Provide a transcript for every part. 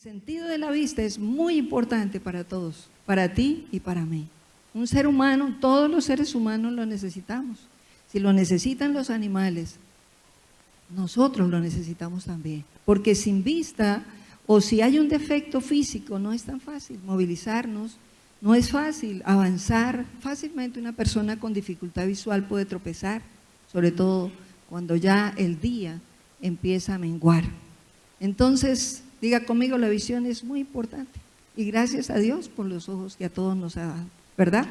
El sentido de la vista es muy importante para todos, para ti y para mí. Un ser humano, todos los seres humanos lo necesitamos. Si lo necesitan los animales, nosotros lo necesitamos también. Porque sin vista o si hay un defecto físico no es tan fácil movilizarnos, no es fácil avanzar. Fácilmente una persona con dificultad visual puede tropezar, sobre todo cuando ya el día empieza a menguar. Entonces, diga conmigo, la visión es muy importante y gracias a Dios por los ojos que a todos nos ha dado, ¿verdad?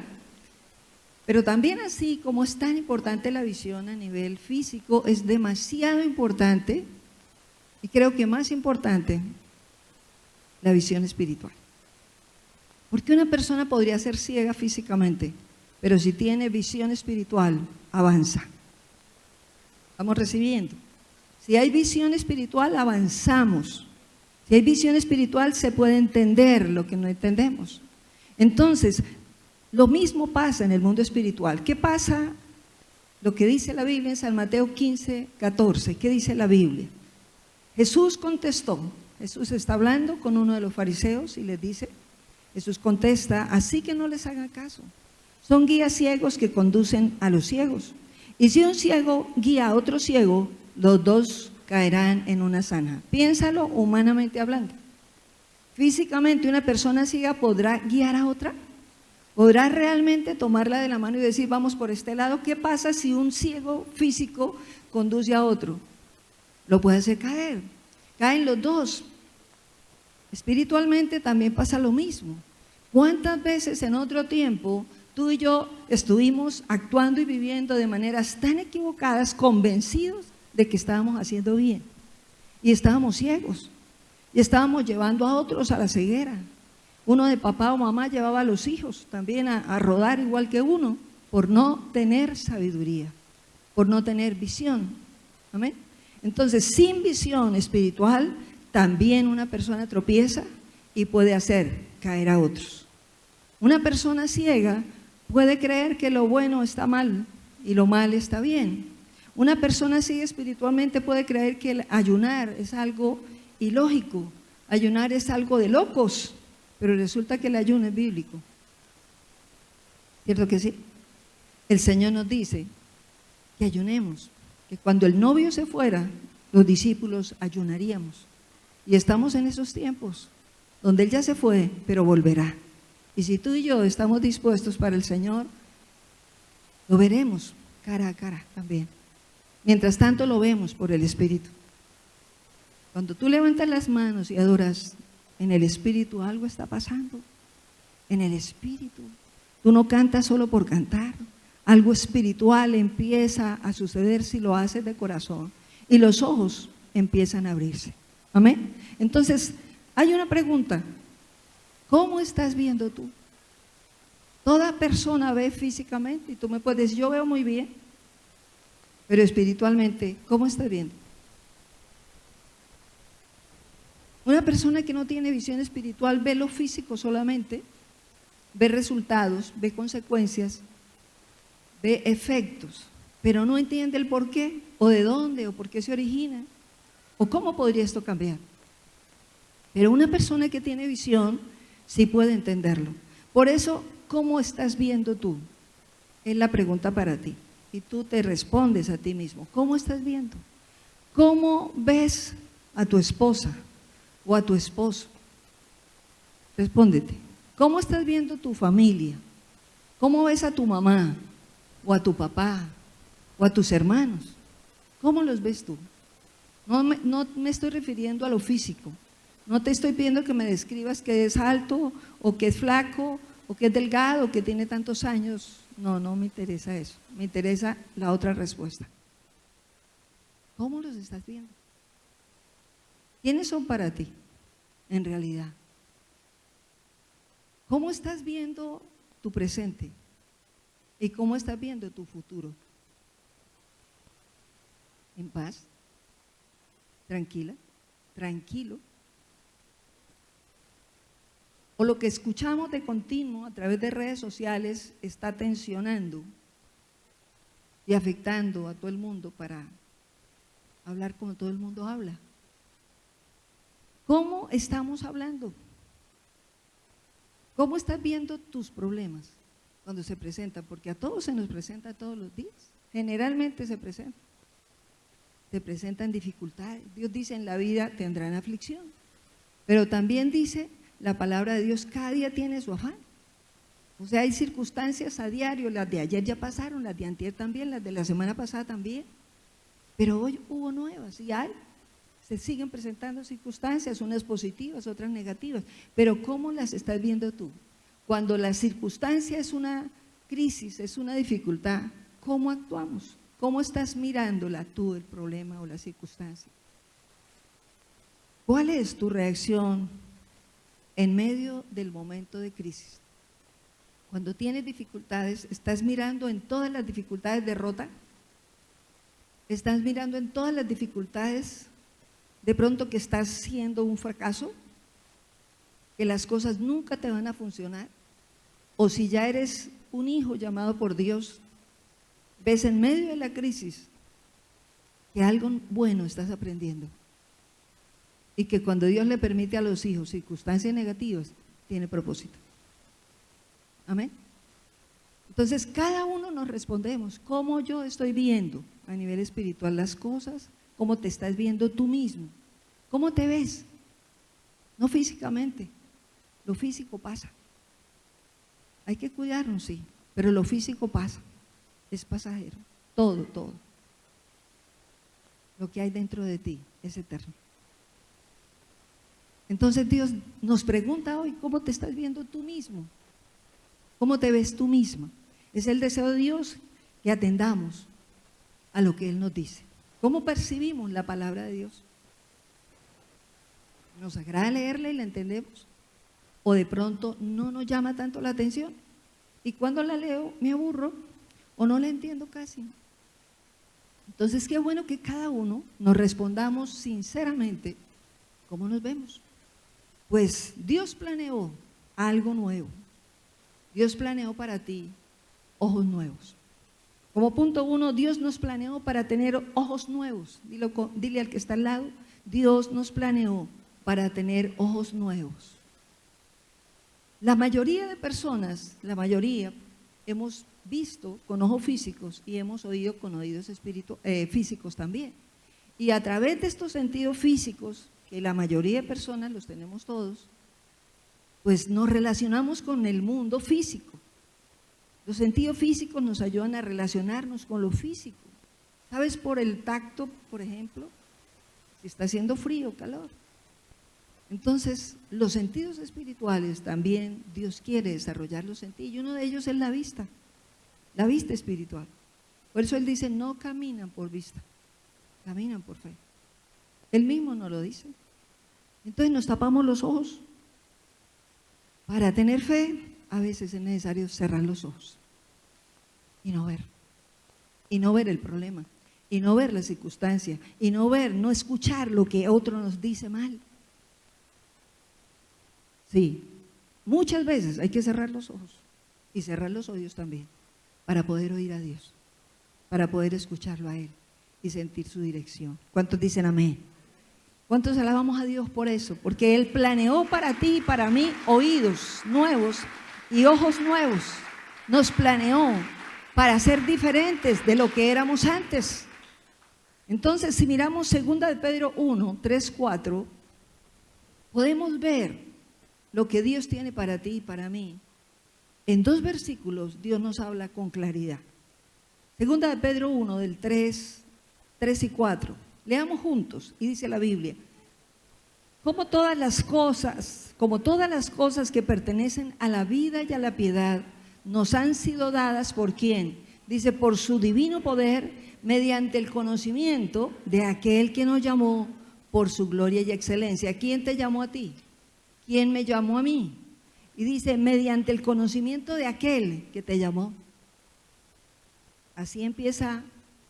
Pero también así como es tan importante la visión a nivel físico, es demasiado importante y creo que más importante la visión espiritual. Porque una persona podría ser ciega físicamente, pero si tiene visión espiritual, avanza. Vamos recibiendo. Si hay visión espiritual, avanzamos. Si hay visión espiritual, se puede entender lo que no entendemos. Entonces, lo mismo pasa en el mundo espiritual. ¿Qué pasa? Lo que dice la Biblia en San Mateo 15, 14. ¿Qué dice la Biblia? Jesús contestó. Jesús está hablando con uno de los fariseos y les dice, Jesús contesta, así que no les hagan caso. Son guías ciegos que conducen a los ciegos. Y si un ciego guía a otro ciego, los dos caerán en una zanja. Piénsalo humanamente hablando. Físicamente una persona ciega podrá guiar a otra. ¿Podrá realmente tomarla de la mano y decir, vamos por este lado? ¿Qué pasa si un ciego físico conduce a otro? Lo puede hacer caer. Caen los dos. Espiritualmente también pasa lo mismo. ¿Cuántas veces en otro tiempo tú y yo estuvimos actuando y viviendo de maneras tan equivocadas, convencidos de que estábamos haciendo bien? Y estábamos ciegos. Y estábamos llevando a otros a la ceguera. Uno de papá o mamá llevaba a los hijos también a rodar igual que uno, por no tener sabiduría, por no tener visión. ¿Amén? Entonces, sin visión espiritual, también una persona tropieza y puede hacer caer a otros. Una persona ciega puede creer que lo bueno está mal y lo mal está bien. Una persona ciega espiritualmente puede creer que el ayunar es algo ilógico, ayunar es algo de locos, pero resulta que el ayuno es bíblico. ¿Cierto que sí? El Señor nos dice que ayunemos, que cuando el novio se fuera, los discípulos ayunaríamos. Y estamos en esos tiempos donde Él ya se fue, pero volverá. Y si tú y yo estamos dispuestos para el Señor, lo veremos cara a cara también. Mientras tanto lo vemos por el Espíritu. Cuando tú levantas las manos y adoras en el Espíritu, algo está pasando. En el Espíritu. Tú no cantas solo por cantar. Algo espiritual empieza a suceder si lo haces de corazón. Y los ojos empiezan a abrirse. Amén. Entonces, hay una pregunta. ¿Cómo estás viendo tú? Toda persona ve físicamente y tú me puedes decir, yo veo muy bien. Pero espiritualmente, ¿cómo estás viendo? Una persona que no tiene visión espiritual ve lo físico solamente, ve resultados, ve consecuencias, ve efectos, pero no entiende el por qué, o de dónde, o por qué se origina, o cómo podría esto cambiar. Pero una persona que tiene visión sí puede entenderlo. Por eso, ¿cómo estás viendo tú? Es la pregunta para ti. Y tú te respondes a ti mismo. ¿Cómo estás viendo? ¿Cómo ves a tu esposa o a tu esposo? Respóndete. ¿Cómo estás viendo tu familia? ¿Cómo ves a tu mamá o a tu papá o a tus hermanos? ¿Cómo los ves tú? No me estoy refiriendo a lo físico. No te estoy pidiendo que me describas que es alto o que es flaco o que es delgado o que tiene tantos años. No me interesa eso. Me interesa la otra respuesta. ¿Cómo los estás viendo? ¿Quiénes son para ti en realidad? ¿Cómo estás viendo tu presente? ¿Y cómo estás viendo tu futuro? ¿En paz? ¿Tranquila? ¿Tranquilo? ¿O lo que escuchamos de continuo a través de redes sociales está tensionando y afectando a todo el mundo para hablar como todo el mundo habla? ¿Cómo estamos hablando? ¿Cómo estás viendo tus problemas cuando se presentan? Porque a todos se nos presenta todos los días. Generalmente se presentan dificultades. Dios dice, en la vida tendrán aflicción. Pero también dice la palabra de Dios, cada día tiene su afán. O sea, hay circunstancias a diario, las de ayer ya pasaron, las de antier también, las de la semana pasada también. Pero hoy hubo nuevas y se siguen presentando circunstancias, unas positivas, otras negativas. Pero ¿cómo las estás viendo tú? Cuando la circunstancia es una crisis, es una dificultad, ¿cómo actuamos? ¿Cómo estás mirándola tú, el problema o la circunstancia? ¿Cuál es tu reacción en medio del momento de crisis? Cuando tienes dificultades, ¿estás mirando en todas las dificultades derrota? ¿Estás mirando en todas las dificultades de pronto que estás siendo un fracaso? ¿Que las cosas nunca te van a funcionar? O si ya eres un hijo llamado por Dios, ves en medio de la crisis que algo bueno estás aprendiendo y que cuando Dios le permite a los hijos circunstancias negativas, tiene propósito. Amén. Entonces cada uno nos respondemos, ¿cómo yo estoy viendo a nivel espiritual las cosas? ¿Cómo te estás viendo tú mismo? ¿Cómo te ves? No físicamente, lo físico pasa. Hay que cuidarnos, sí, pero lo físico pasa, es pasajero, todo. Lo que hay dentro de ti es eterno. Entonces Dios nos pregunta hoy, ¿cómo te estás viendo tú mismo? ¿Cómo te ves tú misma? Es el deseo de Dios que atendamos a lo que Él nos dice. ¿Cómo percibimos la palabra de Dios? ¿Nos agrada leerla y la entendemos? ¿O de pronto no nos llama tanto la atención? Y cuando la leo me aburro o no la entiendo casi. Entonces qué bueno que cada uno nos respondamos sinceramente cómo nos vemos. Pues Dios planeó algo nuevo. Dios planeó para ti ojos nuevos. Como punto 1, Dios nos planeó para tener ojos nuevos. Dile al que está al lado, Dios nos planeó para tener ojos nuevos. La mayoría de personas, hemos visto con ojos físicos y hemos oído con oídos físicos también. Y a través de estos sentidos físicos, que la mayoría de personas los tenemos todos, pues nos relacionamos con el mundo físico. Los sentidos físicos nos ayudan a relacionarnos con lo físico. ¿Sabes? Por el tacto, por ejemplo, si está haciendo frío o calor. Entonces, los sentidos espirituales también Dios quiere desarrollarlos en ti. Y uno de ellos es la vista espiritual. Por eso Él dice, no caminan por vista, caminan por fe. Él mismo nos lo dice. Entonces nos tapamos los ojos. Para tener fe, a veces es necesario cerrar los ojos y no ver el problema, y no ver la circunstancia, y no escuchar lo que otro nos dice mal. Sí, muchas veces hay que cerrar los ojos y cerrar los oídos también para poder oír a Dios, para poder escucharlo a Él y sentir su dirección. ¿Cuántos dicen amén? ¿Cuántos alabamos a Dios por eso? Porque Él planeó para ti y para mí oídos nuevos y ojos nuevos. Nos planeó para ser diferentes de lo que éramos antes. Entonces, si miramos 2 de Pedro 1, 3, 4, podemos ver lo que Dios tiene para ti y para mí. En 2 versículos Dios nos habla con claridad. 2 de Pedro 1, del 3 y 4. Leamos juntos, y dice la Biblia, como todas las cosas que pertenecen a la vida y a la piedad, nos han sido dadas ¿por quién? Dice, por su divino poder, mediante el conocimiento de aquel que nos llamó por su gloria y excelencia. ¿Quién te llamó a ti? ¿Quién me llamó a mí? Y dice, mediante el conocimiento de aquel que te llamó. Así empieza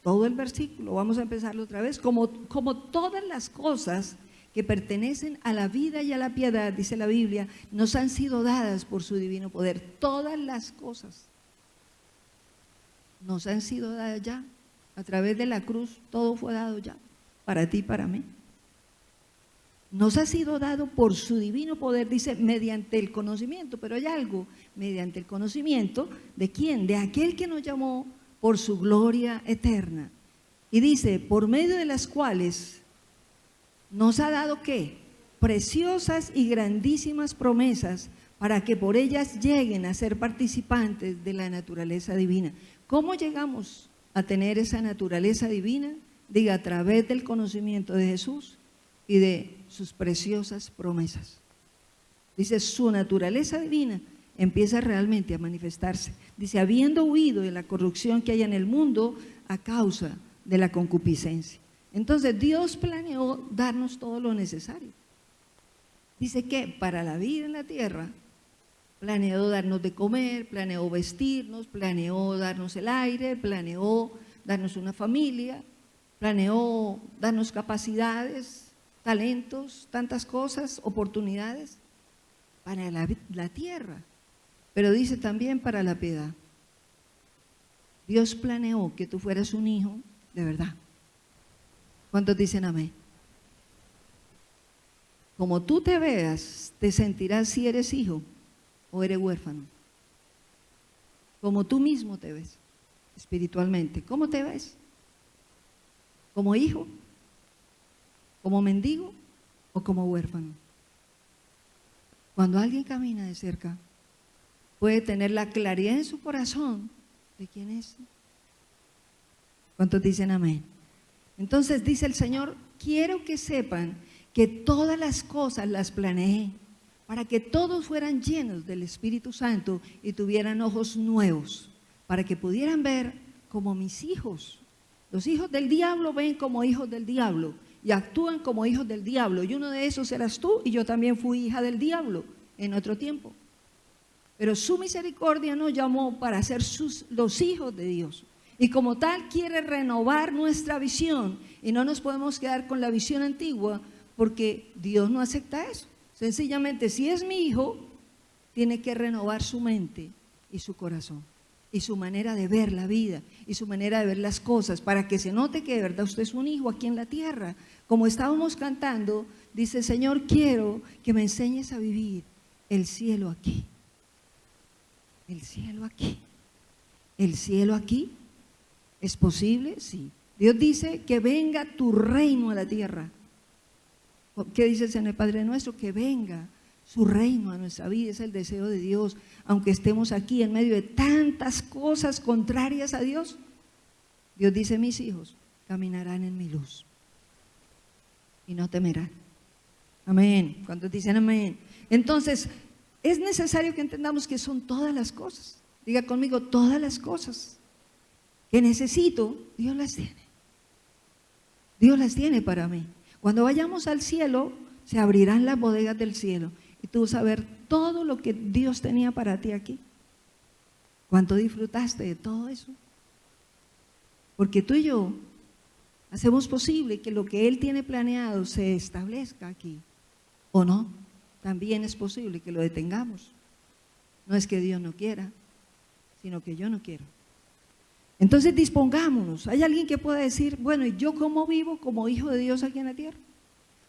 todo el versículo. Vamos a empezarlo otra vez. Como todas las cosas que pertenecen a la vida y a la piedad, dice la Biblia, nos han sido dadas por su divino poder. Todas las cosas nos han sido dadas ya. A través de la cruz, todo fue dado ya, para ti y para mí. nos ha sido dado por su divino poder, dice, mediante el conocimiento, pero hay algo, mediante el conocimiento, ¿de quién? De aquel que nos llamó por su gloria eterna. Y dice, por medio de las cuales nos ha dado, ¿qué? Preciosas y grandísimas promesas, para que por ellas lleguen a ser participantes de la naturaleza divina. ¿Cómo llegamos a tener esa naturaleza divina? Diga, a través del conocimiento de Jesús y de sus preciosas promesas. Dice, su naturaleza divina empieza realmente a manifestarse. Dice, habiendo huido de la corrupción que hay en el mundo a causa de la concupiscencia. Entonces Dios planeó darnos todo lo necesario. Dice que para la vida en la tierra, planeó darnos de comer, planeó vestirnos, planeó darnos el aire, planeó darnos una familia, planeó darnos capacidades, talentos, tantas cosas, oportunidades para la tierra, pero dice también para la piedad. Dios planeó que tú fueras un hijo de verdad. ¿Cuántos dicen amén? Como tú te veas, te sentirás si eres hijo o eres huérfano. Como tú mismo te ves espiritualmente. ¿Cómo te ves? ¿Como hijo? ¿Como mendigo o como huérfano? Cuando alguien camina de cerca, puede tener la claridad en su corazón de quién es. ¿Cuántos dicen amén? Entonces dice el Señor, quiero que sepan que todas las cosas las planeé para que todos fueran llenos del Espíritu Santo y tuvieran ojos nuevos, para que pudieran ver como mis hijos. Los hijos del diablo ven como hijos del diablo y actúan como hijos del diablo, y uno de esos eras tú, y yo también fui hija del diablo en otro tiempo. Pero su misericordia nos llamó para ser los hijos de Dios, y como tal quiere renovar nuestra visión, y no nos podemos quedar con la visión antigua, porque Dios no acepta eso. Sencillamente, si es mi hijo, tiene que renovar su mente y su corazón y su manera de ver la vida y su manera de ver las cosas, para que se note que de verdad usted es un hijo aquí en la tierra. Como estábamos cantando, dice, Señor, quiero que me enseñes a vivir el cielo aquí. El cielo aquí. El cielo aquí. ¿Es posible? Sí. Dios dice que venga tu reino a la tierra. ¿Qué dice el Señor Padre nuestro? Que venga su reino a nuestra vida, es el deseo de Dios. Aunque estemos aquí en medio de tantas cosas contrarias a Dios, Dios dice, mis hijos caminarán en mi luz y no temerán. Amén. ¿Cuántos dicen amén? Entonces, es necesario que entendamos que son todas las cosas. Diga conmigo, todas las cosas que necesito, Dios las tiene. Dios las tiene para mí. Cuando vayamos al cielo, se abrirán las bodegas del cielo y tú vas a ver todo lo que Dios tenía para ti aquí. ¿Cuánto disfrutaste de todo eso? Porque tú y yo hacemos posible que lo que Él tiene planeado se establezca aquí, ¿o no? También es posible que lo detengamos. No es que Dios no quiera, sino que yo no quiero. Entonces dispongámonos. ¿Hay alguien que pueda decir, bueno, ¿y yo cómo vivo como hijo de Dios aquí en la tierra?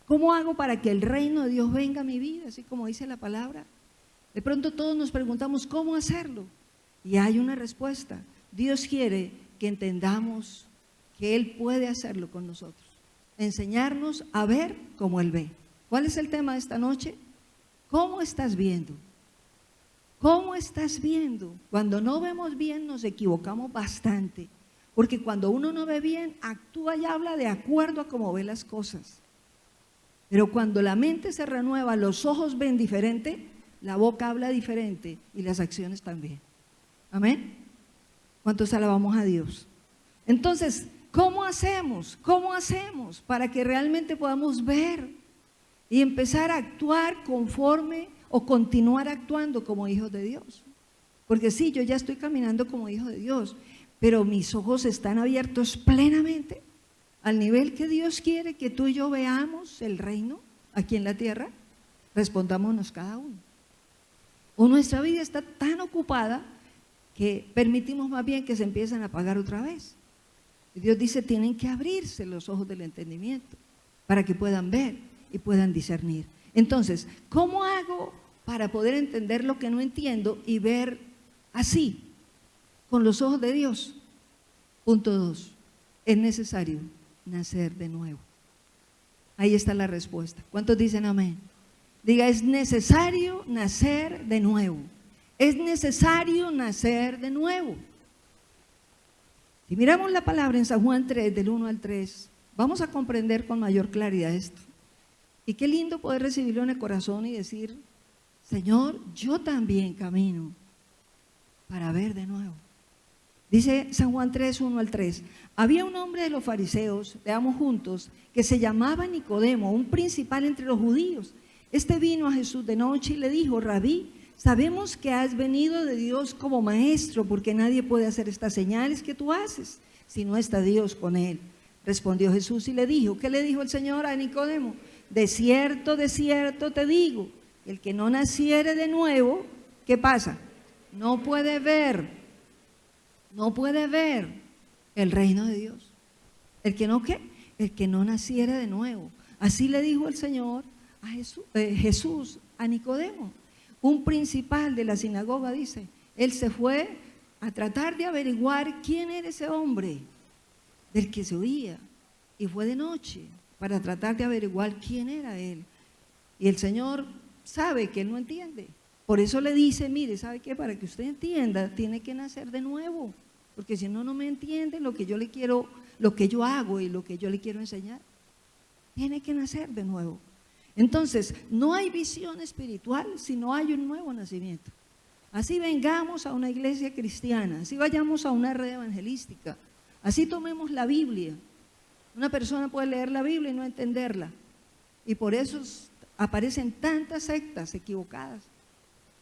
¿Cómo hago para que el reino de Dios venga a mi vida, así como dice la palabra? De pronto todos nos preguntamos, ¿cómo hacerlo? Y hay una respuesta. Dios quiere que entendamos que Él puede hacerlo con nosotros. Enseñarnos a ver como Él ve. ¿Cuál es el tema de esta noche? ¿Cómo estás viendo? ¿Cómo estás viendo? Cuando no vemos bien nos equivocamos bastante, porque cuando uno no ve bien, actúa y habla de acuerdo a cómo ve las cosas. Pero cuando la mente se renueva, los ojos ven diferente, la boca habla diferente y las acciones también. Amén. ¿Cuántos alabamos a Dios? Entonces, ¿cómo hacemos? ¿Cómo hacemos para que realmente podamos ver y empezar a actuar conforme o continuar actuando como hijos de Dios? Porque sí, yo ya estoy caminando como hijo de Dios, pero mis ojos están abiertos plenamente al nivel que Dios quiere que tú y yo veamos el reino aquí en la tierra. Respondámonos cada uno. O nuestra vida está tan ocupada que permitimos más bien que se empiecen a apagar otra vez. Y Dios dice, tienen que abrirse los ojos del entendimiento para que puedan ver y puedan discernir. Entonces, ¿cómo hago para poder entender lo que no entiendo y ver así, con los ojos de Dios? Punto 2, es necesario nacer de nuevo. Ahí está la respuesta. ¿Cuántos dicen amén? Diga, es necesario nacer de nuevo. Es necesario nacer de nuevo. Si miramos la palabra en San Juan 3, del 1 al 3, vamos a comprender con mayor claridad esto. Y qué lindo poder recibirlo en el corazón y decir, Señor, yo también camino para ver de nuevo. Dice San Juan 3, 1 al 3, había un hombre de los fariseos, leamos juntos, que se llamaba Nicodemo, un principal entre los judíos. Este vino a Jesús de noche y le dijo, Rabí, sabemos que has venido de Dios como maestro, porque nadie puede hacer estas señales que tú haces, si no está Dios con él. Respondió Jesús y le dijo, ¿qué le dijo el Señor a Nicodemo? De cierto te digo, el que no naciere de nuevo, ¿qué pasa? No puede ver el reino de Dios. ¿El que no qué? El que no naciere de nuevo. Así le dijo el Señor a Jesús a Nicodemo, un principal de la sinagoga, dice. Él se fue a tratar de averiguar quién era ese hombre del que se oía, y fue de noche para tratar de averiguar quién era él. Y el Señor sabe que él no entiende. Por eso le dice, mire, ¿sabe qué? Para que usted entienda, tiene que nacer de nuevo, porque si no, no me entiende lo que yo le quiero, lo que yo hago y lo que yo le quiero enseñar. Tiene que nacer de nuevo. Entonces, no hay visión espiritual si no hay un nuevo nacimiento. Así vengamos a una iglesia cristiana, así vayamos a una red evangelística, así tomemos la Biblia. Una persona puede leer la Biblia y no entenderla, y por eso aparecen tantas sectas equivocadas,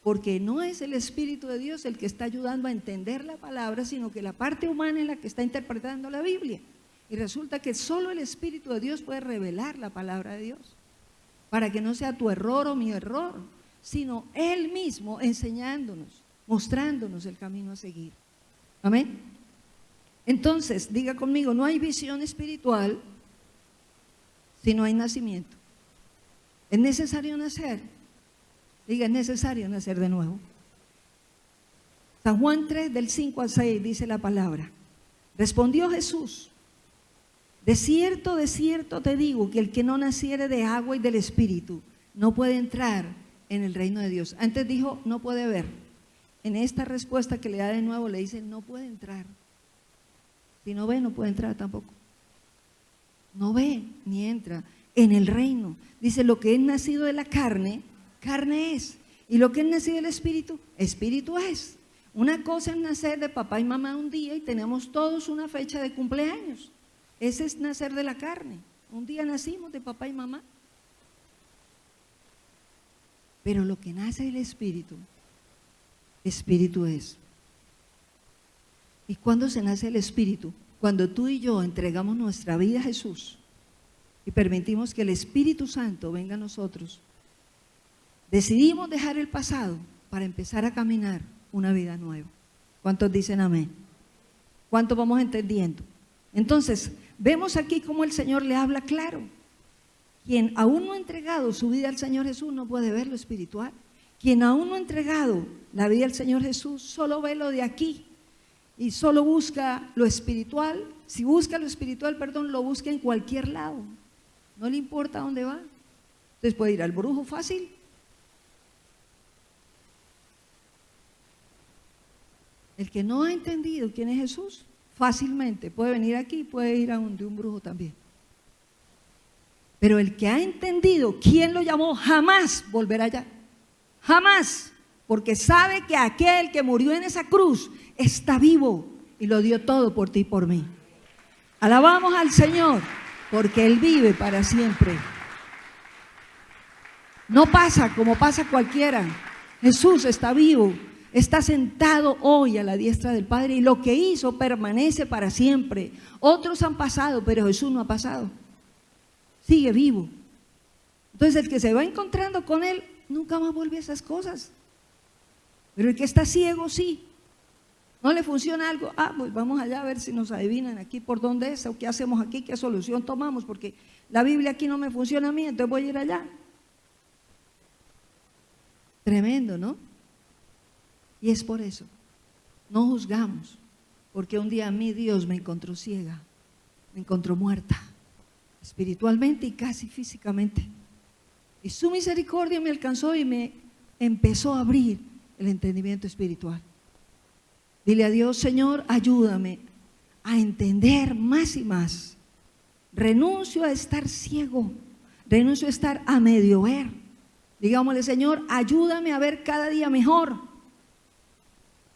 porque no es el Espíritu de Dios el que está ayudando a entender la palabra, sino que la parte humana es la que está interpretando la Biblia. Y resulta que solo el Espíritu de Dios puede revelar la palabra de Dios, para que no sea tu error o mi error, sino Él mismo enseñándonos, mostrándonos el camino a seguir. Amén. Entonces, diga conmigo, no hay visión espiritual si no hay nacimiento. Es necesario nacer. Diga, es necesario nacer de nuevo. San Juan 3, del 5 al 6, dice la palabra. Respondió Jesús, de cierto te digo que el que no naciere de agua y del Espíritu no puede entrar en el reino de Dios. Antes dijo, no puede ver. En esta respuesta que le da de nuevo le dice, no puede entrar. Si no ve, no puede entrar tampoco. No ve ni entra en el reino. Dice, lo que es nacido de la carne, carne es. Y lo que es nacido del Espíritu, Espíritu es. Una cosa es nacer de papá y mamá un día y tenemos todos una fecha de cumpleaños. Ese es nacer de la carne. Un día nacimos de papá y mamá. Pero lo que nace del Espíritu, Espíritu es. ¿Y cuándo se nace el Espíritu? Cuando tú y yo entregamos nuestra vida a Jesús y permitimos que el Espíritu Santo venga a nosotros. Decidimos dejar el pasado para empezar a caminar una vida nueva. ¿Cuántos dicen amén? ¿Cuántos vamos entendiendo? Entonces, vemos aquí cómo el Señor le habla claro. Quien aún no ha entregado su vida al Señor Jesús no puede ver lo espiritual. Quien aún no ha entregado la vida al Señor Jesús solo ve lo de aquí y solo busca lo espiritual. Si busca lo espiritual, lo busca en cualquier lado. No le importa dónde va. Entonces puede ir al brujo fácil. El que no ha entendido quién es Jesús, fácilmente puede venir aquí, puede ir a de un brujo también. Pero el que ha entendido quién lo llamó, jamás volverá allá. Jamás. Porque sabe que aquel que murió en esa cruz está vivo y lo dio todo por ti y por mí. Alabamos al Señor porque Él vive para siempre. No pasa como pasa cualquiera. Jesús está vivo. Está sentado hoy a la diestra del Padre y lo que hizo permanece para siempre. Otros han pasado, pero Jesús no ha pasado. Sigue vivo. Entonces el que se va encontrando con Él nunca más vuelve a esas cosas. Pero el que está ciego, sí. No le funciona algo, pues vamos allá a ver si nos adivinan aquí por dónde es o qué hacemos aquí, qué solución tomamos, porque la Biblia aquí no me funciona a mí, entonces voy a ir allá. Tremendo, ¿no? Y es por eso, no juzgamos, porque un día a mí Dios me encontró ciega, me encontró muerta, espiritualmente y casi físicamente. Y su misericordia me alcanzó y me empezó a abrir el entendimiento espiritual. Dile a Dios: Señor, ayúdame a entender más y más. Renuncio a estar ciego, renuncio a estar a medio ver. Digámosle: Señor, ayúdame a ver cada día mejor.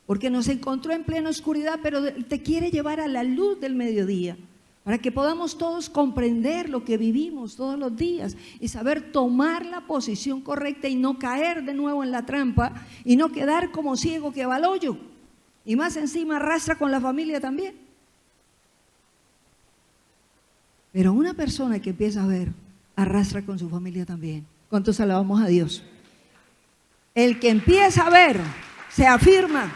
Porque nos encontró en plena oscuridad, pero te quiere llevar a la luz del mediodía, para que podamos todos comprender lo que vivimos todos los días y saber tomar la posición correcta y no caer de nuevo en la trampa y no quedar como ciego que va al hoyo. Y más encima arrastra con la familia también. Pero una persona que empieza a ver, arrastra con su familia también. ¿Cuántos alabamos a Dios? El que empieza a ver, se afirma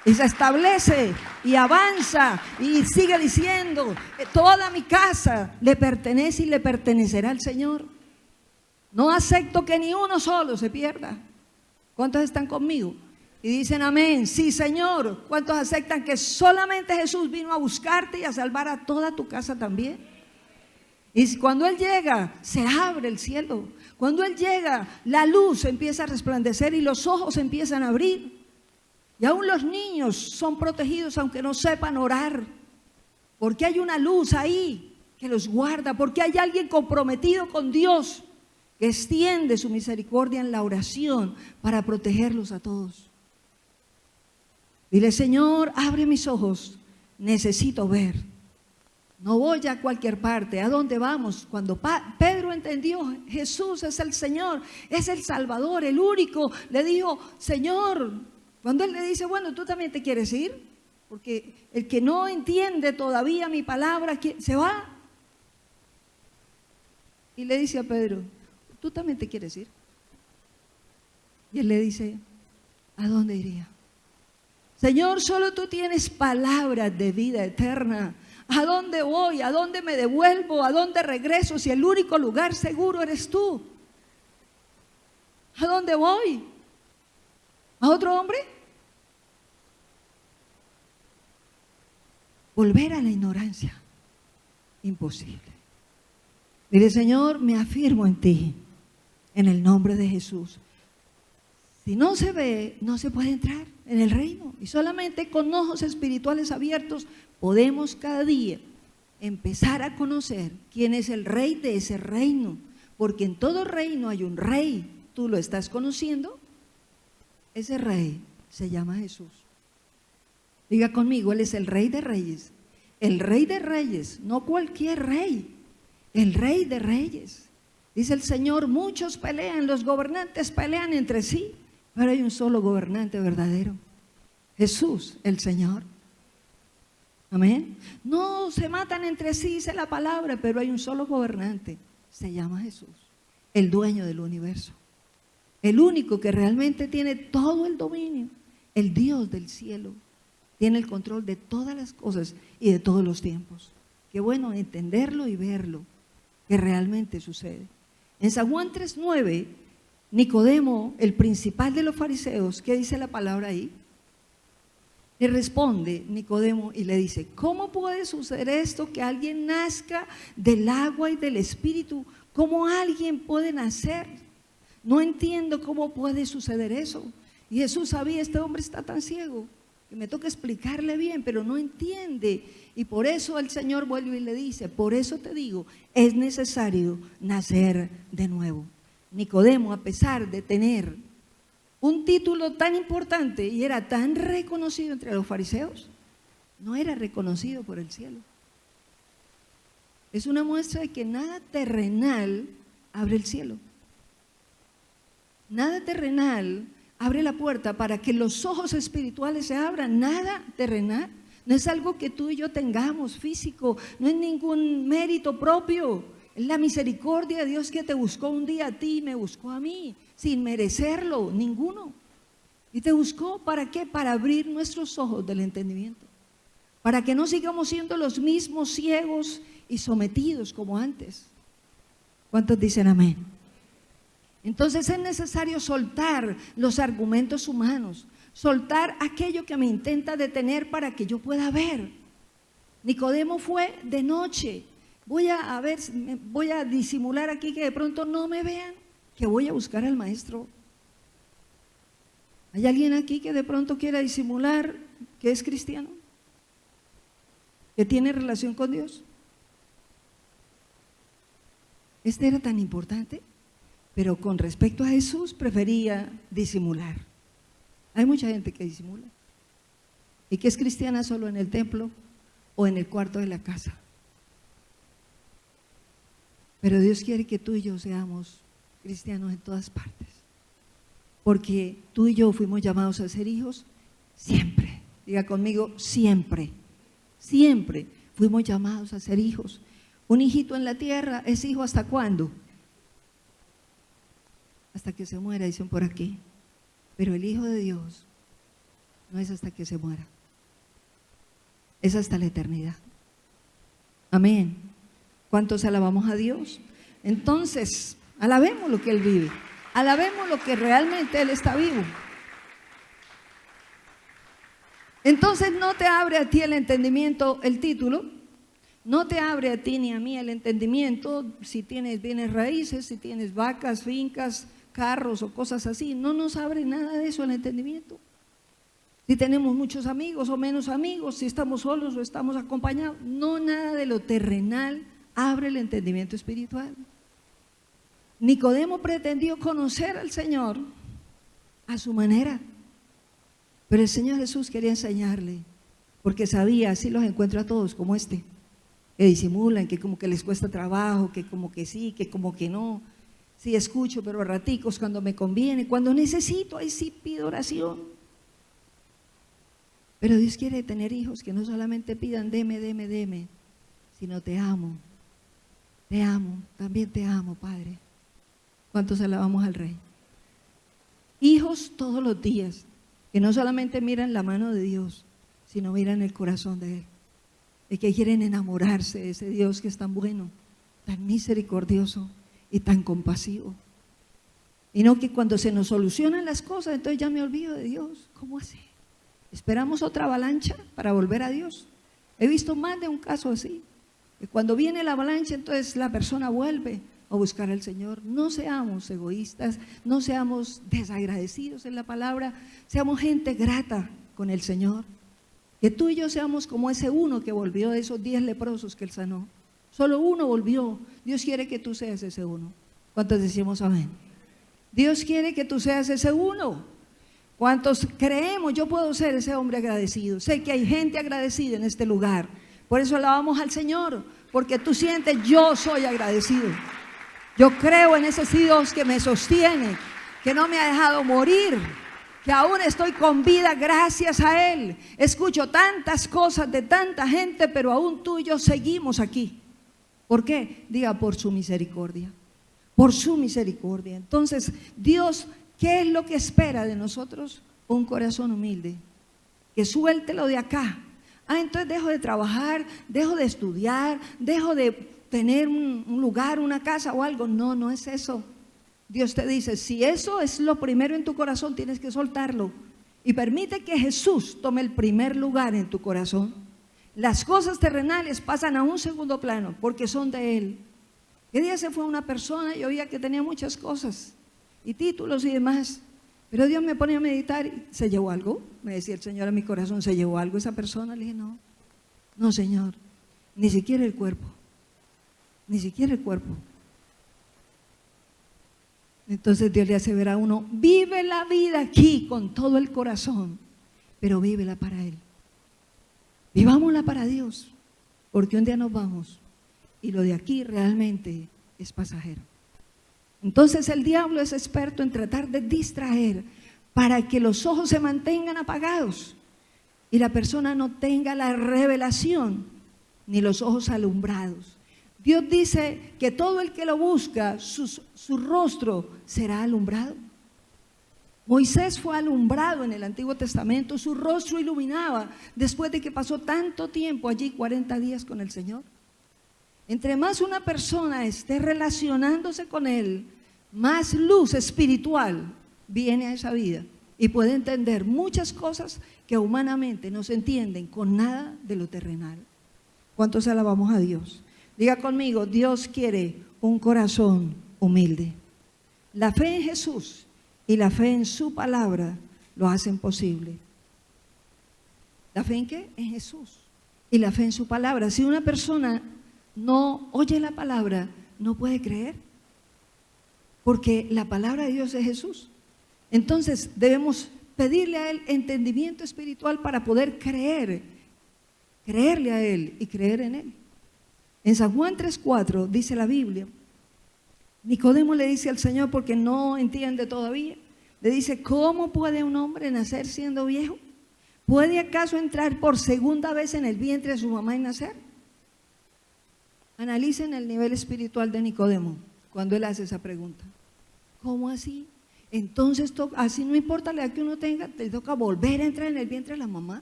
y se establece y avanza y sigue diciendo: toda mi casa le pertenece y le pertenecerá al Señor. No acepto que ni uno solo se pierda. ¿Cuántos están conmigo? Y dicen amén. Sí, Señor. ¿Cuántos aceptan que solamente Jesús vino a buscarte y a salvar a toda tu casa también? Y cuando Él llega, se abre el cielo. Cuando Él llega, la luz empieza a resplandecer y los ojos empiezan a abrir. Y aún los niños son protegidos aunque no sepan orar, porque hay una luz ahí que los guarda, porque hay alguien comprometido con Dios que extiende su misericordia en la oración para protegerlos a todos. Dile: Señor, abre mis ojos, necesito ver. No voy a cualquier parte. ¿A dónde vamos? Cuando Pedro entendió, Jesús es el Señor, es el Salvador, el único, le dijo: Señor. Cuando Él le dice: bueno, ¿tú también te quieres ir? Porque el que no entiende todavía mi palabra, se va. Y le dice a Pedro: ¿tú también te quieres ir? Y él le dice: ¿a dónde iría? Señor, solo tú tienes palabras de vida eterna. ¿A dónde voy? ¿A dónde me devuelvo? ¿A dónde regreso? Si el único lugar seguro eres tú. ¿A dónde voy? ¿A otro hombre? Volver a la ignorancia, imposible. Dile: Señor, me afirmo en ti, en el nombre de Jesús. Si no se ve, no se puede entrar en el reino. Y solamente con ojos espirituales abiertos podemos cada día empezar a conocer quién es el rey de ese reino. Porque en todo reino hay un rey. ¿Tú lo estás conociendo? Ese rey se llama Jesús. Diga conmigo: Él es el Rey de Reyes. El Rey de Reyes, no cualquier rey, el Rey de Reyes. Dice el Señor: muchos pelean, los gobernantes pelean entre sí, pero hay un solo gobernante verdadero, Jesús, el Señor. Amén. No se matan entre sí, dice la palabra, pero hay un solo gobernante, se llama Jesús, el dueño del universo, el único que realmente tiene todo el dominio, el Dios del cielo. Tiene el control de todas las cosas y de todos los tiempos. Qué bueno entenderlo y verlo, que realmente sucede. En San Juan 3:9, Nicodemo, el principal de los fariseos, ¿qué dice la palabra ahí? Le responde Nicodemo y le dice: ¿cómo puede suceder esto, que alguien nazca del agua y del espíritu? ¿Cómo alguien puede nacer? No entiendo cómo puede suceder eso. Y Jesús sabía: este hombre está tan ciego que me toca explicarle bien, pero no entiende. Y por eso el Señor vuelve y le dice: por eso te digo, es necesario nacer de nuevo. Nicodemo, a pesar de tener un título tan importante y era tan reconocido entre los fariseos, no era reconocido por el cielo. Es una muestra de que nada terrenal abre el cielo. Nada terrenal abre la puerta para que los ojos espirituales se abran. Nada terrenal. No es algo que tú y yo tengamos físico, no es ningún mérito propio. Es la misericordia de Dios que te buscó un día a ti y me buscó a mí, sin merecerlo, ninguno. Y te buscó, ¿para qué? Para abrir nuestros ojos del entendimiento. Para que no sigamos siendo los mismos ciegos y sometidos como antes. ¿Cuántos dicen amén? Entonces es necesario soltar los argumentos humanos, soltar aquello que me intenta detener para que yo pueda ver. Nicodemo fue de noche. Voy a disimular aquí que de pronto no me vean, que voy a buscar al maestro. ¿Hay alguien aquí que de pronto quiera disimular que es cristiano? ¿Que tiene relación con Dios? Este era tan importante, pero con respecto a Jesús prefería disimular. Hay mucha gente que disimula y que es cristiana solo en el templo o en el cuarto de la casa. Pero Dios quiere que tú y yo seamos cristianos en todas partes, porque tú y yo fuimos llamados a ser hijos siempre. Diga conmigo, siempre, siempre fuimos llamados a ser hijos. Un hijito en la tierra es hijo ¿hasta cuándo? Hasta que se muera, dicen por aquí. Pero el Hijo de Dios no es hasta que se muera, es hasta la eternidad. Amén. ¿Cuántos alabamos a Dios? Entonces, alabemos lo que Él vive, alabemos lo que realmente Él está vivo. Entonces no te abre a ti el entendimiento el título, no te abre a ti ni a mí el entendimiento si tienes bienes raíces, si tienes vacas, fincas, carros o cosas así. No nos abre nada de eso el entendimiento. Si tenemos muchos amigos o menos amigos, si estamos solos o estamos acompañados, no, nada de lo terrenal abre el entendimiento espiritual. Nicodemo pretendió conocer al Señor a su manera, pero el Señor Jesús quería enseñarle, porque sabía, así los encuentro a todos como este, que disimulan, que como que les cuesta trabajo, que como que sí, que como que no. Sí escucho, pero a raticos cuando me conviene, cuando necesito, ahí sí pido oración. Pero Dios quiere tener hijos que no solamente pidan deme, sino te amo, también te amo, Padre. ¿Cuántos alabamos al Rey? Hijos todos los días, que no solamente miran la mano de Dios, sino miran el corazón de Él, y que quieren enamorarse de ese Dios que es tan bueno, tan misericordioso y tan compasivo. Y no que cuando se nos solucionan las cosas, entonces ya me olvido de Dios. ¿Cómo así? ¿Esperamos otra avalancha para volver a Dios? He visto más de un caso así, que cuando viene la avalancha, entonces la persona vuelve a buscar al Señor. No seamos egoístas, no seamos desagradecidos en la palabra, seamos gente grata con el Señor. Que tú y yo seamos como ese uno que volvió de esos 10 leprosos que Él sanó. Solo uno volvió. Dios quiere que tú seas ese uno. ¿Cuántos decimos amén? Dios quiere que tú seas ese uno. ¿Cuántos creemos? Yo puedo ser ese hombre agradecido. Sé que hay gente agradecida en este lugar. Por eso alabamos al Señor, porque tú sientes, yo soy agradecido. Yo creo en ese Dios que me sostiene, que no me ha dejado morir, que aún estoy con vida gracias a Él. Escucho tantas cosas de tanta gente, pero aún tú y yo seguimos aquí. ¿Por qué? Diga, por su misericordia. Por su misericordia. Entonces, Dios, ¿qué es lo que espera de nosotros? Un corazón humilde, que suelte lo de acá. Entonces dejo de trabajar, dejo de estudiar, dejo de tener un lugar, una casa o algo. No, no es eso. Dios te dice, si eso es lo primero en tu corazón, tienes que soltarlo y permite que Jesús tome el primer lugar en tu corazón. Las cosas terrenales pasan a un segundo plano porque son de Él. ¿Qué día se fue una persona? Yo veía que tenía muchas cosas y títulos y demás, pero Dios me ponía a meditar y ¿se llevó algo? Me decía el Señor a mi corazón, ¿se llevó algo esa persona? Le dije, no Señor, ni siquiera el cuerpo, ni siquiera el cuerpo. Entonces Dios le hace ver a uno, vive la vida aquí con todo el corazón, pero vívela para Él. Vivámosla para Dios, porque un día nos vamos y lo de aquí realmente es pasajero. Entonces el diablo es experto en tratar de distraer para que los ojos se mantengan apagados y la persona no tenga la revelación ni los ojos alumbrados. Dios dice que todo el que lo busca, su rostro será alumbrado. Moisés fue alumbrado en el Antiguo Testamento, su rostro iluminaba después de que pasó tanto tiempo allí, 40 días con el Señor. Entre más una persona esté relacionándose con Él, más luz espiritual viene a esa vida y puede entender muchas cosas que humanamente no se entienden con nada de lo terrenal. ¿Cuántos alabamos a Dios? Diga conmigo, Dios quiere un corazón humilde. La fe en Jesús y la fe en su palabra lo hacen posible. ¿La fe en qué? En Jesús y la fe en su palabra. Si una persona no oye la palabra, no puede creer, porque la palabra de Dios es Jesús. Entonces debemos pedirle a Él entendimiento espiritual para poder creerle a Él y creer en Él. En San Juan 3:4 dice la Biblia, Nicodemo le dice al Señor, porque no entiende todavía, le dice, ¿cómo puede un hombre nacer siendo viejo? ¿Puede acaso entrar por segunda vez en el vientre de su mamá y nacer? Analicen el nivel espiritual de Nicodemo cuando él hace esa pregunta. ¿Cómo así? Entonces, así no importa la edad que uno tenga, te toca volver a entrar en el vientre de la mamá.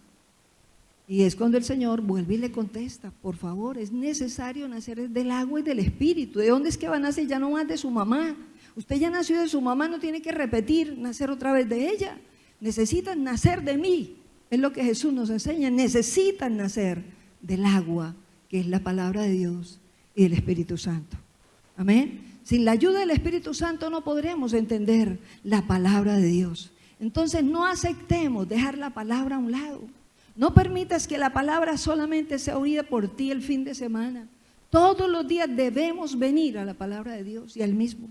Y es cuando el Señor vuelve y le contesta, por favor, es necesario nacer del agua y del espíritu. ¿De dónde es que va a nacer? Ya no más de su mamá. Usted ya nació de su mamá, no tiene que repetir, nacer otra vez de ella. Necesitan nacer de mí. Es lo que Jesús nos enseña. Necesitan nacer del agua, que es la palabra de Dios, y del Espíritu Santo. Amén. Sin la ayuda del Espíritu Santo no podremos entender la palabra de Dios. Entonces no aceptemos dejar la palabra a un lado. No permitas que la palabra solamente sea oída por ti el fin de semana. Todos los días debemos venir a la palabra de Dios y al mismo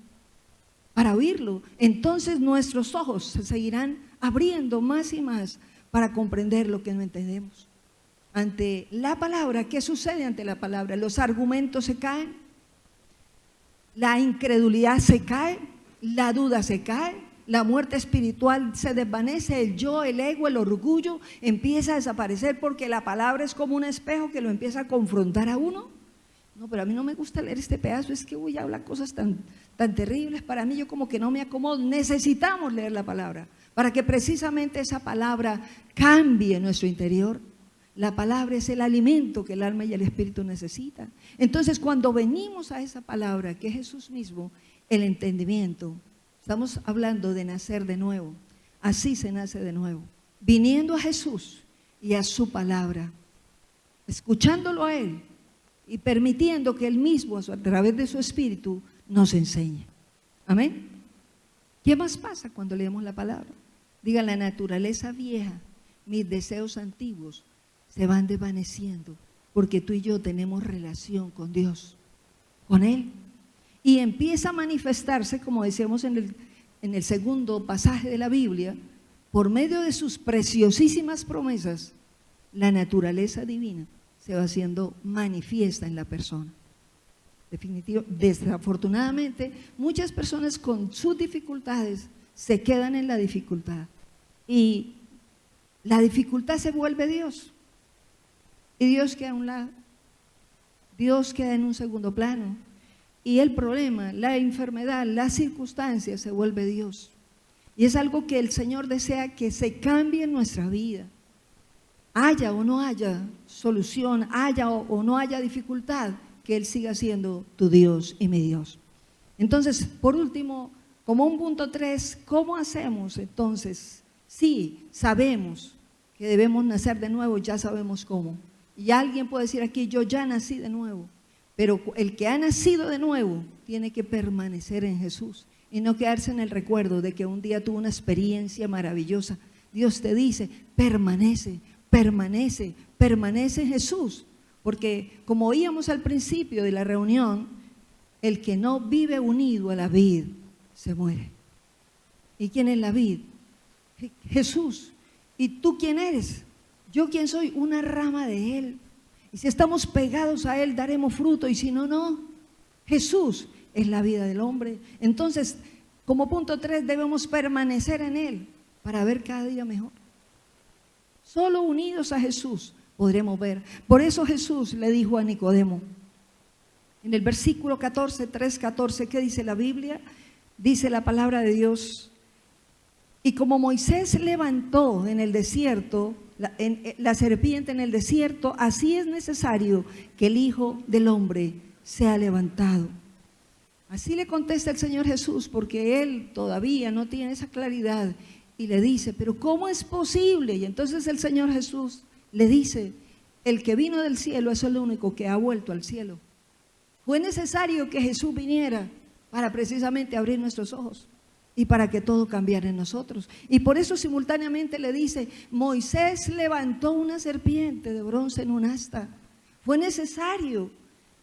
para oírlo. Entonces nuestros ojos se seguirán abriendo más y más para comprender lo que no entendemos. Ante la palabra, ¿qué sucede ante la palabra? Los argumentos se caen, la incredulidad se cae, la duda se cae, la muerte espiritual se desvanece, el yo, el ego, el orgullo empieza a desaparecer, porque la palabra es como un espejo que lo empieza a confrontar a uno. No, pero a mí no me gusta leer este pedazo, es que voy a hablar cosas tan terribles para mí, yo como que no me acomodo. Necesitamos leer la palabra para que precisamente esa palabra cambie nuestro interior. La palabra es el alimento que el alma y el espíritu necesitan. Entonces, cuando venimos a esa palabra, que es Jesús mismo, el entendimiento, estamos hablando de nacer de nuevo. Así se nace de nuevo, viniendo a Jesús y a su palabra, escuchándolo a Él y permitiendo que Él mismo, a través de su espíritu, nos enseñe. Amén. ¿Qué más pasa cuando leemos la palabra? Diga, la naturaleza vieja, mis deseos antiguos se van desvaneciendo, porque tú y yo tenemos relación con Dios, con Él. Y empieza a manifestarse, como decíamos en el segundo pasaje de la Biblia, por medio de sus preciosísimas promesas, la naturaleza divina se va haciendo manifiesta en la persona. Desafortunadamente, muchas personas con sus dificultades se quedan en la dificultad y la dificultad se vuelve Dios y Dios queda a un lado, Dios queda en un segundo plano y el problema, la enfermedad, las circunstancias se vuelve Dios. Y es algo que el Señor desea que se cambie en nuestra vida. Haya o no haya solución, haya o no haya dificultad, que Él siga siendo tu Dios y mi Dios. Entonces, por último, como un punto 3, ¿cómo hacemos entonces? Sí, sabemos que debemos nacer de nuevo, ya sabemos cómo. Y alguien puede decir aquí, yo ya nací de nuevo. Pero el que ha nacido de nuevo tiene que permanecer en Jesús y no quedarse en el recuerdo de que un día tuvo una experiencia maravillosa. Dios te dice, permanece, permanece, permanece en Jesús. Porque como oíamos al principio de la reunión, el que no vive unido a la vid se muere. ¿Y quién es la vid? Jesús. ¿Y tú quién eres? ¿Yo quién soy? Una rama de Él. Y si estamos pegados a Él, daremos fruto, y si no, no. Jesús es la vida del hombre. Entonces, como punto 3, debemos permanecer en Él para ver cada día mejor. Solo unidos a Jesús podremos ver. Por eso Jesús le dijo a Nicodemo, en el versículo 14, 3:14, ¿qué dice la Biblia? Dice la palabra de Dios, y como Moisés levantó en el desierto la serpiente en el desierto, así es necesario que el Hijo del Hombre se ha levantado. Así le contesta el Señor Jesús, porque él todavía no tiene esa claridad y le dice, pero ¿cómo es posible? Y entonces el Señor Jesús le dice, el que vino del cielo es el único que ha vuelto al cielo. Fue necesario que Jesús viniera para precisamente abrir nuestros ojos y para que todo cambiara en nosotros. Y por eso simultáneamente le dice, Moisés levantó una serpiente de bronce en un asta. Fue necesario.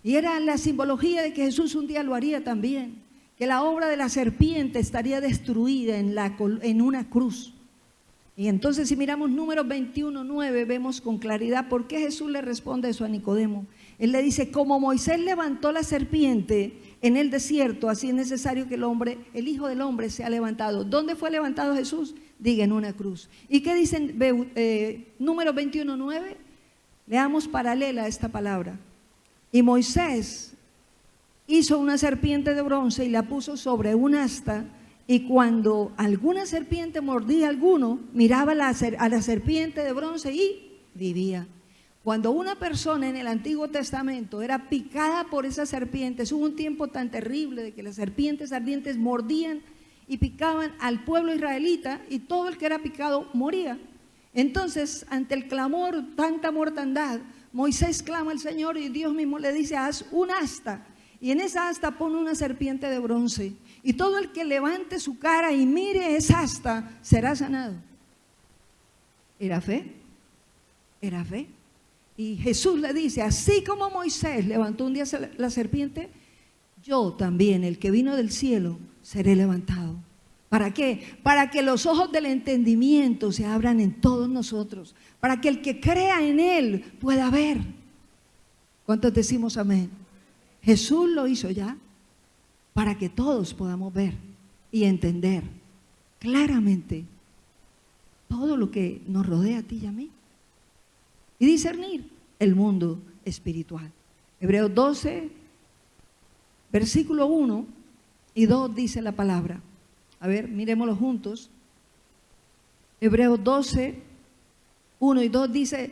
Y era la simbología de que Jesús un día lo haría también, que la obra de la serpiente estaría destruida en una cruz. Y entonces si miramos Números 21:9, vemos con claridad por qué Jesús le responde eso a Nicodemo. Él le dice, como Moisés levantó la serpiente en el desierto, así es necesario que el Hijo del Hombre sea levantado. ¿Dónde fue levantado Jesús? Diga, en una cruz. ¿Y qué dice Números 21:9? Leamos paralela a esta palabra. Y Moisés hizo una serpiente de bronce y la puso sobre un asta, y cuando alguna serpiente mordía a alguno, miraba a la serpiente de bronce y vivía. Cuando una persona en el Antiguo Testamento era picada por esas serpientes, hubo un tiempo tan terrible de que las serpientes ardientes mordían y picaban al pueblo israelita, y todo el que era picado moría. Entonces, ante el clamor, tanta mortandad, Moisés clama al Señor y Dios mismo le dice, haz un asta, y en esa asta pone una serpiente de bronce, y todo el que levante su cara y mire esa asta será sanado. ¿Era fe? Era fe. Y Jesús le dice, así como Moisés levantó un día la serpiente, yo también, el que vino del cielo, seré levantado. ¿Para qué? Para que los ojos del entendimiento se abran en todos nosotros, para que el que crea en Él pueda ver. ¿Cuántos decimos amén? Jesús lo hizo ya, para que todos podamos ver y entender claramente todo lo que nos rodea a ti y a mí, y discernir el mundo espiritual. Hebreos 12, versículo 1 y 2 dice la palabra. A ver, miremoslo juntos. Hebreos 12, 1 y 2 dice,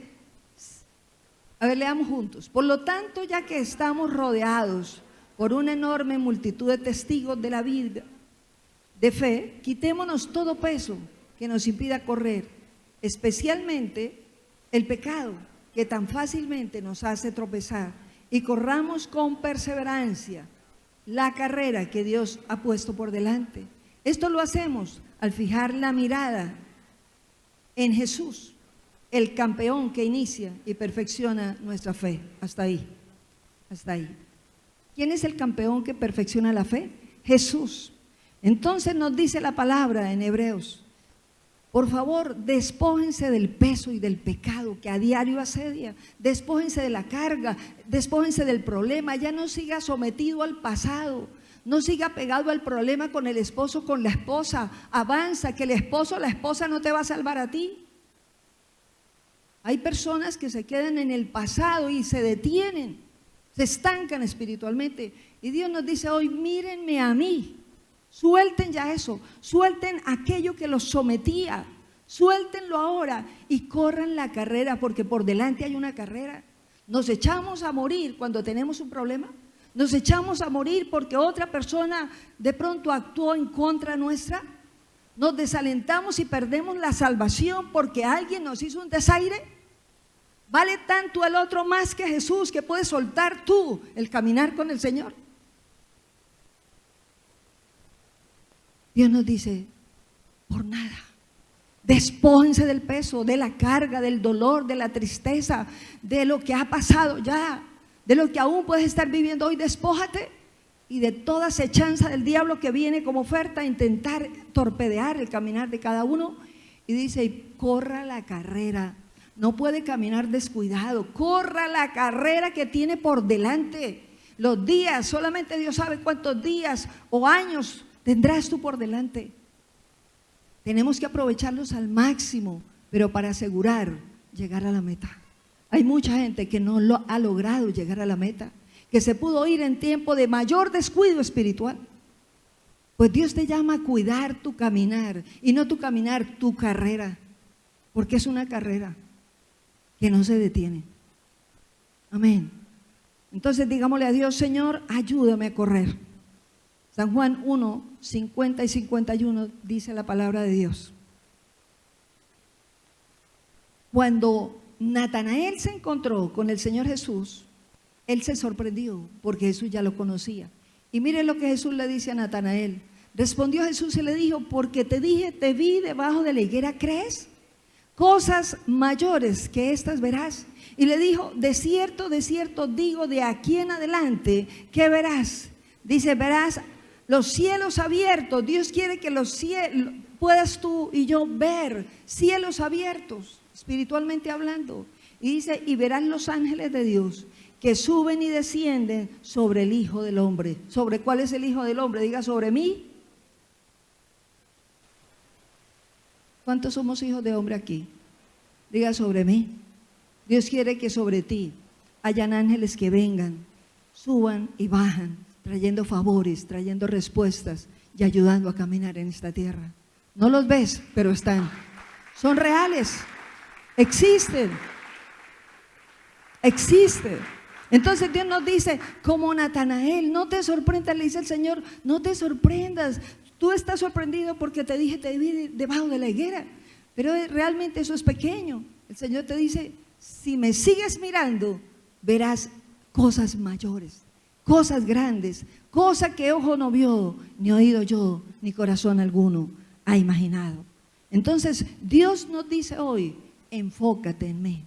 a ver, leamos juntos. Por lo tanto, ya que estamos rodeados por una enorme multitud de testigos de la vida de fe, quitémonos todo peso que nos impida correr, especialmente el pecado que tan fácilmente nos hace tropezar, y corramos con perseverancia la carrera que Dios ha puesto por delante. Esto lo hacemos al fijar la mirada en Jesús, el campeón que inicia y perfecciona nuestra fe. Hasta ahí, hasta ahí. ¿Quién es el campeón que perfecciona la fe? Jesús. Entonces nos dice la palabra en Hebreos, por favor, despójense del peso y del pecado que a diario asedia, despójense de la carga, despójense del problema, ya no siga sometido al pasado. No siga pegado al problema con el esposo, con la esposa. Avanza, que el esposo o la esposa no te va a salvar a ti. Hay personas que se quedan en el pasado y se detienen, se estancan espiritualmente. Y Dios nos dice hoy, mírenme a mí. Suelten ya eso, suelten aquello que los sometía, suéltenlo ahora y corran la carrera, porque por delante hay una carrera. Nos echamos a morir cuando tenemos un problema. Nos echamos a morir porque otra persona de pronto actuó en contra nuestra. Nos desalentamos y perdemos la salvación porque alguien nos hizo un desaire. ¿Vale tanto el otro más que Jesús, que puedes soltar tú el caminar con el Señor? Dios nos dice, por nada. Despójense del peso, de la carga, del dolor, de la tristeza, de lo que ha pasado ya, de lo que aún puedes estar viviendo hoy. Despójate y de toda acechanza del diablo que viene como oferta a intentar torpedear el caminar de cada uno. Y dice, corra la carrera. No puede caminar descuidado. Corra la carrera que tiene por delante. Los días, solamente Dios sabe cuántos días o años tendrás tú por delante. Tenemos que aprovecharlos al máximo, pero para asegurar llegar a la meta. Hay mucha gente que no lo ha logrado llegar a la meta, que se pudo ir en tiempo de mayor descuido espiritual. Pues Dios te llama a cuidar tu caminar, y no tu caminar, tu carrera, porque es una carrera que no se detiene. Amén. Entonces digámosle a Dios: Señor, ayúdame a correr. San Juan 1, 50 y 51 dice la palabra de Dios. Cuando Natanael se encontró con el Señor Jesús, él se sorprendió porque Jesús ya lo conocía. Y mire lo que Jesús le dice a Natanael. Respondió Jesús y le dijo: porque te dije, te vi debajo de la higuera, ¿crees? Cosas mayores que estas verás. Y le dijo: de cierto, digo, de aquí en adelante, ¿qué verás? Dice: verás los cielos abiertos. Dios quiere que los cielos, puedas tú y yo ver cielos abiertos, espiritualmente hablando. Y dice: y verán los ángeles de Dios que suben y descienden sobre el Hijo del Hombre. ¿Sobre cuál es el Hijo del Hombre? Diga: sobre mí. ¿Cuántos somos hijos de hombre aquí? Diga: sobre mí. Dios quiere que sobre ti hayan ángeles que vengan, suban y bajan, trayendo favores, trayendo respuestas y ayudando a caminar en esta tierra. No los ves, pero están. Son reales. Existen. Existen. Entonces Dios nos dice, como Natanael, no te sorprendas, le dice el Señor, no te sorprendas. Tú estás sorprendido porque te dije, te vi debajo de la higuera, pero realmente eso es pequeño. El Señor te dice, si me sigues mirando, verás cosas mayores, cosas grandes, cosas que ojo no vio, ni oído yo, ni corazón alguno ha imaginado. Entonces Dios nos dice hoy, enfócate en mí.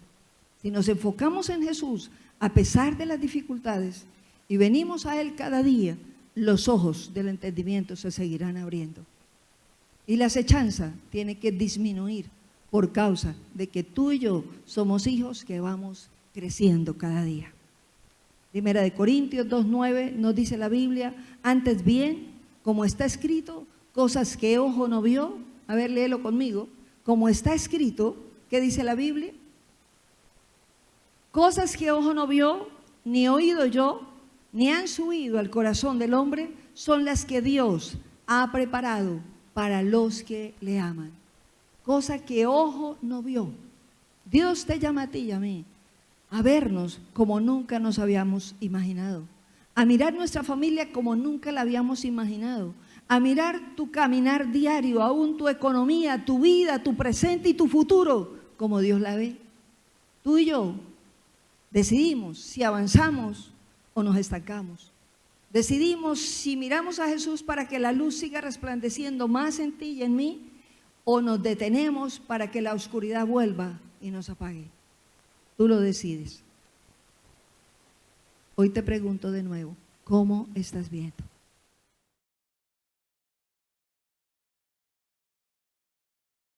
Si nos enfocamos en Jesús, a pesar de las dificultades, y venimos a Él cada día, los ojos del entendimiento se seguirán abriendo. Y la acechanza tiene que disminuir por causa de que tú y yo somos hijos que vamos creciendo cada día. Primera de Corintios 2:9 nos dice la Biblia: antes bien, como está escrito, cosas que ojo no vio. A ver, léelo conmigo. Como está escrito, ¿qué dice la Biblia? Cosas que ojo no vio, ni oído yo, ni han subido al corazón del hombre, son las que Dios ha preparado para los que le aman. Cosa que ojo no vio. Dios te llama a ti y a mí a vernos como nunca nos habíamos imaginado, a mirar nuestra familia como nunca la habíamos imaginado, a mirar tu caminar diario, aún tu economía, tu vida, tu presente y tu futuro, como Dios la ve. Tú y yo decidimos si avanzamos o nos estancamos. Decidimos si miramos a Jesús para que la luz siga resplandeciendo más en ti y en mí, o nos detenemos para que la oscuridad vuelva y nos apague. Tú lo decides. Hoy te pregunto de nuevo, ¿cómo estás viendo?